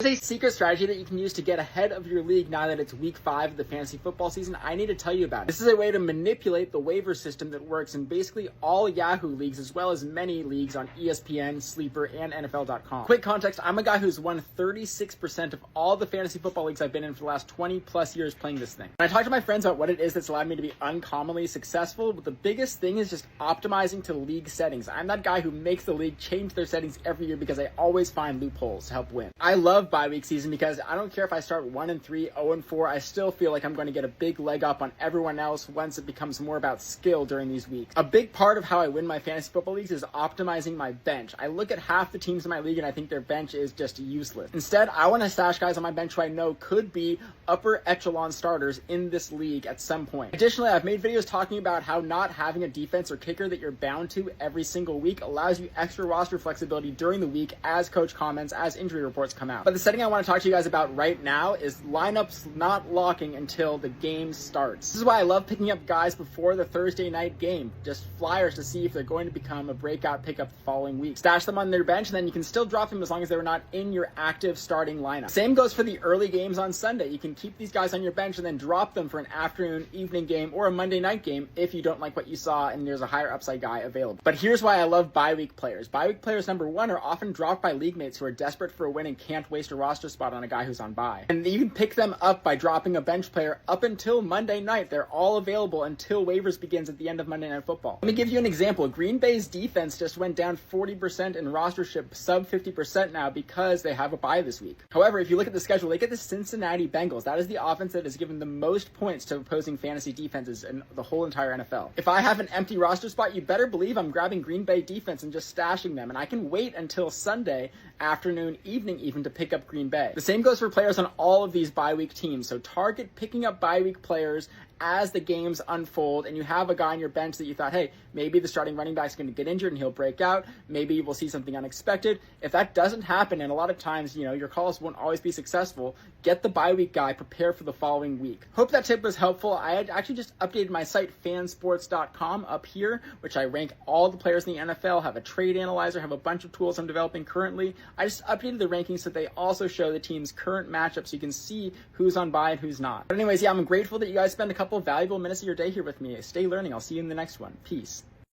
There's a secret strategy that you can use to get ahead of your league now that it's week 5 of the fantasy football season. I need to tell you about it. This is a way to manipulate the waiver system that works in basically all Yahoo leagues, as well as many leagues on ESPN, Sleeper, and NFL.com. Quick context, I'm a guy who's won 36% of all the fantasy football leagues I've been in for the last 20 plus years playing this thing. When I talk to my friends about what it is that's allowed me to be uncommonly successful, the biggest thing is just optimizing to league settings. I'm that guy who makes the league change their settings every year because I always find loopholes to help win. I love bye week season because I don't care if I start 1-3, 0-4, I still feel like I'm going to get a big leg up on everyone else once it becomes more about skill during these weeks. A big part of how I win my fantasy football leagues is optimizing my bench. I look at half the teams in my league and I think their bench is just useless. Instead, I want to stash guys on my bench who I know could be upper echelon starters in this league at some point. Additionally, I've made videos talking about how not having a defense or kicker that you're bound to every single week allows you extra roster flexibility during the week as coach comments, as injury reports come out. But the setting I want to talk to you guys about right now is lineups not locking until the game starts. This is why I love picking up guys before the Thursday night game, just flyers to see if they're going to become a breakout pickup the following week. Stash them on their bench, and then you can still drop them as long as they're not in your active starting lineup. Same goes for the early games on Sunday. You can keep these guys on your bench and then drop them for an afternoon, evening game, or a Monday night game if you don't like what you saw and there's a higher upside guy available. But here's why I love bye week players. Bye week players, number one, are often dropped by league mates who are desperate for a win and can't waste a roster spot on a guy who's on bye. And you can pick them up by dropping a bench player up until Monday night. They're all available until waivers begins at the end of Monday Night Football. Let me give you an example. Green Bay's defense just went down 40% in rostership, sub 50% now because they have a bye this week. However, if you look at the schedule, they get the Cincinnati Bengals. That is the offense that has given the most points to opposing fantasy defenses in the whole entire NFL. If I have an empty roster spot, you better believe I'm grabbing Green Bay defense and just stashing them. And I can wait until Sunday afternoon, evening even, to pick up Green Bay. The same goes for players on all of these bye week teams. So target picking up bye week players as the games unfold, and you have a guy on your bench that you thought, hey, maybe the starting running back's going to get injured and he'll break out. Maybe we'll see something unexpected. If that doesn't happen, and a lot of times, your calls won't always be successful, get the bye week guy prepared for the following week. Hope that tip was helpful. I had actually just updated my site, fansports.com, up here, which I rank all the players in the NFL, have a trade analyzer, have a bunch of tools I'm developing currently. I just updated the rankings so they also show the team's current matchups so you can see who's on bye and who's not. But anyways, I'm grateful that you guys spend a couple valuable minutes of your day here with me. Stay learning. I'll see you in the next one. Peace.